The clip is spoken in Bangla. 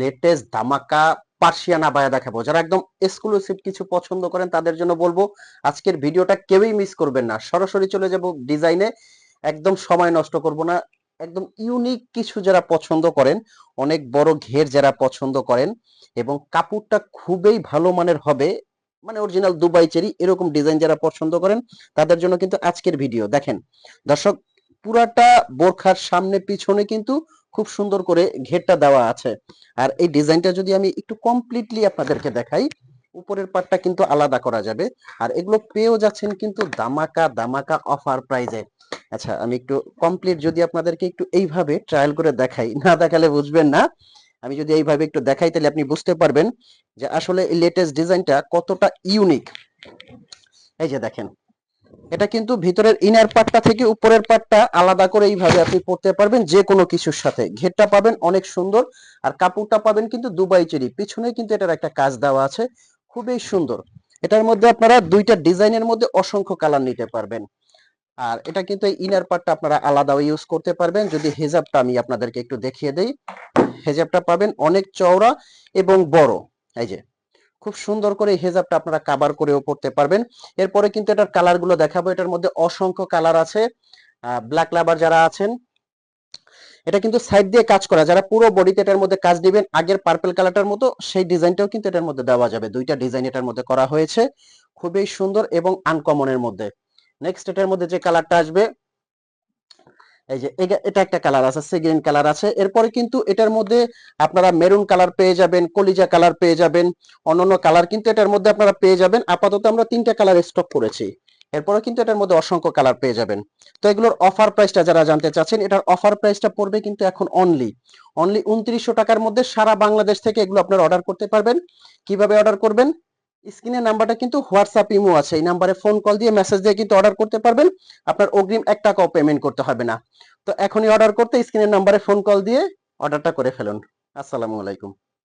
লেটেস্ট ধামাকা পার্সিয়ান আবায়া দেখাবো। যারা একদম এক্সক্লুসিভ কিছু পছন্দ করেন তাদের জন্য বলবো আজকের ভিডিওটা কেউই মিস করবেন না। সরাসরি চলে যাব ডিজাইনে, একদম সময় নষ্ট করব না। একদম ইউনিক কিছু যারা পছন্দ করেন, অনেক বড় ঘের যারা পছন্দ করেন এবং কাপড়টা খুবই ভালো মানের হবে, মানে অরিজিনাল দুবাই চেরি এরকম ডিজাইন যারা পছন্দ করেন তাদের জন্য কিন্তু আজকের ভিডিও। দেখেন দর্শক, পুরাটা বোরখার সামনে পিছনে কিন্তু খুব সুন্দর করে ঘেরটা দেওয়া আছে। আর এই ডিজাইনটা যদি আমি একটু কমপ্লিটলি আপনাদেরকে দেখাই, উপরের পার্টটা কিন্তু আলাদা করা যাবে। আর এগুলো পেয়েও যাচ্ছেন কিন্তু দামাকা দামাকা অফার প্রাইজে। আচ্ছা, আমি একটু কমপ্লিট যদি আপনাদেরকে একটু এইভাবে ট্রায়াল করে দেখাই, না দেখালে বুঝবেন না। আমি যদি এইভাবে একটু দেখাই তাহলে আপনি বুঝতে পারবেন যে আসলে এই লেটেস্ট ডিজাইনটা কতটা ইউনিক। এই যে দেখেন, এটা কিন্তু ভিতরের ইনার পার্টটা থেকে উপরের পার্টটা আলাদা করে এইভাবে আপনি পড়তে পারবেন যে কোনো কিছুর সাথে। ঘেরটা পাবেন অনেক সুন্দর, আর কাপড়টা পাবেন কিন্তু দুবাই চেরি। পিছনে কিন্তু এটার একটা কাজ দেওয়া আছে, খুবই সুন্দর। এটার মধ্যে আপনারা দুইটা ডিজাইনের মধ্যে অসংখ্য কালার নিতে পারবেন। আর এটা কিন্তু এই ইনার পার্টটা আপনারা আলাদাও ইউজ করতে পারবেন। যদি হেজাবটা আমি আপনাদেরকে একটু দেখিয়ে দেই, হেজাবটা পাবেন অনেক চওড়া এবং বড়। এই যে খুব সুন্দর করে এই হেজাবটা আপনারা কভার করেও পড়তে পারবেন। এরপরে কিন্তু এটার কালার গুলো দেখাবো। এটার মধ্যে অসংখ্য কালার আছে। ব্ল্যাক লাভার যারা আছেন, এটা কিন্তু সাইড দিয়ে কাজ করা, যারা পুরো বডিতে এটার মধ্যে কাজ দিবেন আগের পার্পল কালারটার মতো সেই ডিজাইনটাও কিন্তু এটার মধ্যে দেওয়া যাবে। দুইটা ডিজাইন এটার মধ্যে করা হয়েছে, খুবই সুন্দর এবং আনকমনের মধ্যে। নেক্সট এটার মধ্যে যে কালারটা আসবে, এই যে এটা একটা কালার আছে, সি গ্রিন কালার আছে। এরপরে কিন্তু এটার মধ্যে আপনারা মেরুন কালার পেয়ে যাবেন, কলিজা কালার পেয়ে যাবেন, অন্যান্য কালার কিন্তু এটার মধ্যে আপনারা পেয়ে যাবেন। আপাতত আমরা 3টা কালার স্টক করেছি, এরপরে কিন্তু এটার মধ্যে অসংখ্য কালার পেয়ে যাবেন। তো এগুলোর অফার প্রাইসটা যারা জানতে চাচ্ছেন, এটার অফার প্রাইসটা পড়বে কিন্তু এখন অনলি 2900 টাকার মধ্যে সারা বাংলাদেশ থেকে এগুলো আপনারা অর্ডার করতে পারবেন। কিভাবে অর্ডার করবেন? স্ক্রিনের নাম্বারটা কিন্তু হোয়াটসঅ্যাপ ইমো আছে, এই নাম্বারে ফোন কল দিয়ে মেসেজ দিয়ে কিন্তু অর্ডার করতে পারবেন। আপনার অগ্রিম 1 টাকাও পেমেন্ট করতে হবে না। তো এখনই অর্ডার করতে স্ক্রিনের নাম্বারে ফোন কল দিয়ে অর্ডারটা করে ফেলুন। আসসালামু আলাইকুম।